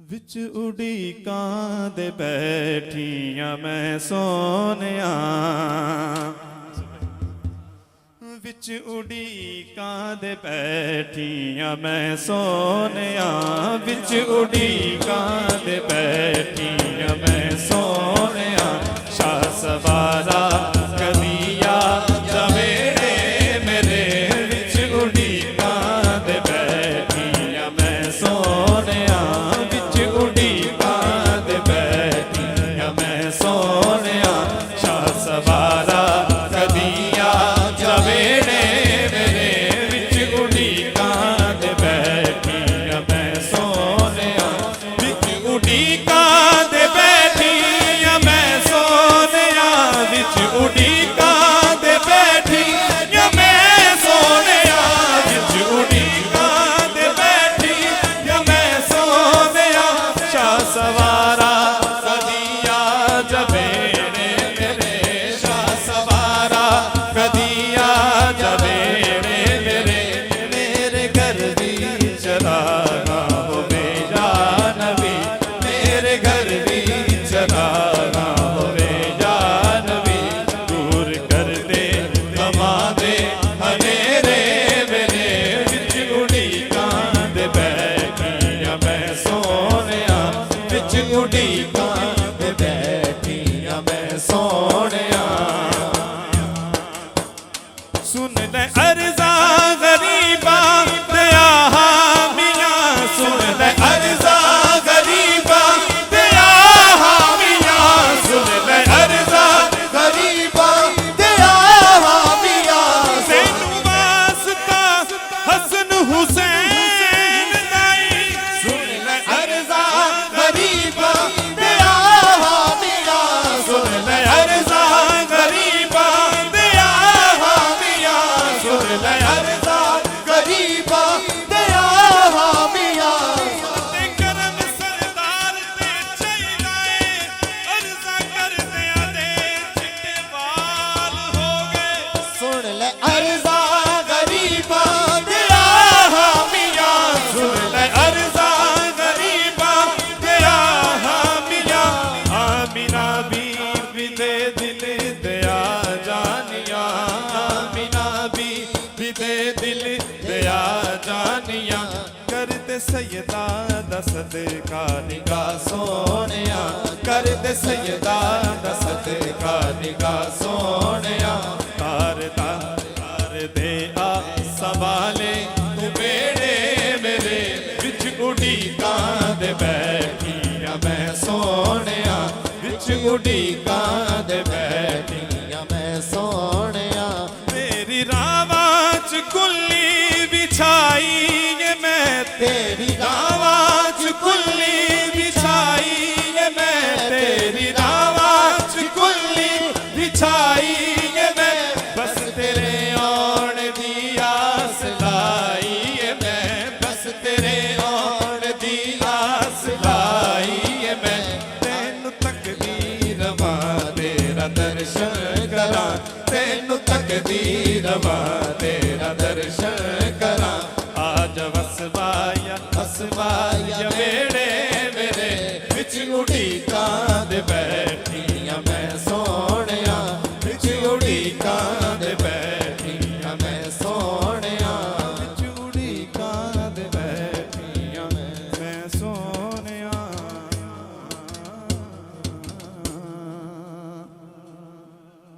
विच उड़ीकां दे बैठियां मैं सोनिया, विच उड़ीकां दे बैठियां मैं सोनिया, विच उड़ीकां दे बैठियां मैं सोनिया। शाह सवारा कदिया जवेरे मेरे, विच उड़ीकां दे बैठियां मैं सोनिया, विच उड़ीकां दे बैठियां मैं सोनिया। शाह सवारा कदिया जवेरे मेरे, विच उड़ीकां दे बैठियां मैं सोनिया, विच उड़ीकां दे बैठियां मैं सोनिया, विच उड़ीकां दे बैठियां मैं सोनिया, विच उड़ीकां दे बैठियां मैं सोनिया। शाह सवारा कदिया जवेरे मेरे, शाह सवारा कदिया जवेरे मेरे, मेरे घर भी चलाना होवे या नबी, मेरे घर भी चलाना होवे या नबी। दूर कर दे गमा दे हनेरे मेरे, विच उड़ीकां दे बैठियां मैं सोनिया, विच उड़ीकां दे बैठियां मैं सोनिया। सुन ले अर्ज़ा गरीबा दया हामिया, सुन ले अर्ज़ा गरीबा दया हामिया, सुन ले अर्ज़ा गरीबा दया हामिया। सैनू वास्ता हसन हुसैन दाई, सुन ले अर्ज़ा गरीबा दया हामिया, सुन ले अर्ज़ा गरीबा दया हामिया, सुन ले अर्ज़ा गरीबा दया हामिया। ते करम सरदार ते चाहिए, अर्ज़ा कर दिया दे चिट्टे बाल हो गए। सुन ले अर्ज़ा गरीबा दया हामिया, सुन ले अर्ज़ा गरीबा दया हामिया। आमिना बीबी दे दिल दया जानिया, आमिना बीबी दे दिल दया जानिया। कर दे सैयदा दा सदका निगाह सोनिया, कर दे सैयदा दा सदका निगाह सोनिया। तार दे आ सवाले तू बेड़े मेरे, विच उड़ीकां दे बैठियां मैं सोनिया, विच उड़ीकां दे बैठियां मैं सोनिया। तेरी रावां च कुल्ली बिछाई है मैं, तेरी रावां च कुल्ली बिछाई है मैं, तेरी रावां च कुल्ली बिछाई है मैं। बस तेरे आउण दी आस लाई है मैं, बस तेरे आउण दी आस लाई है मैं। तैनू तकदीर मां तेरा दर्शन करां, तैनू तकदीर मां तेरा दर्शन करां। आज वसवाया वसवाया वेड़े मेरे, विच उड़ीकां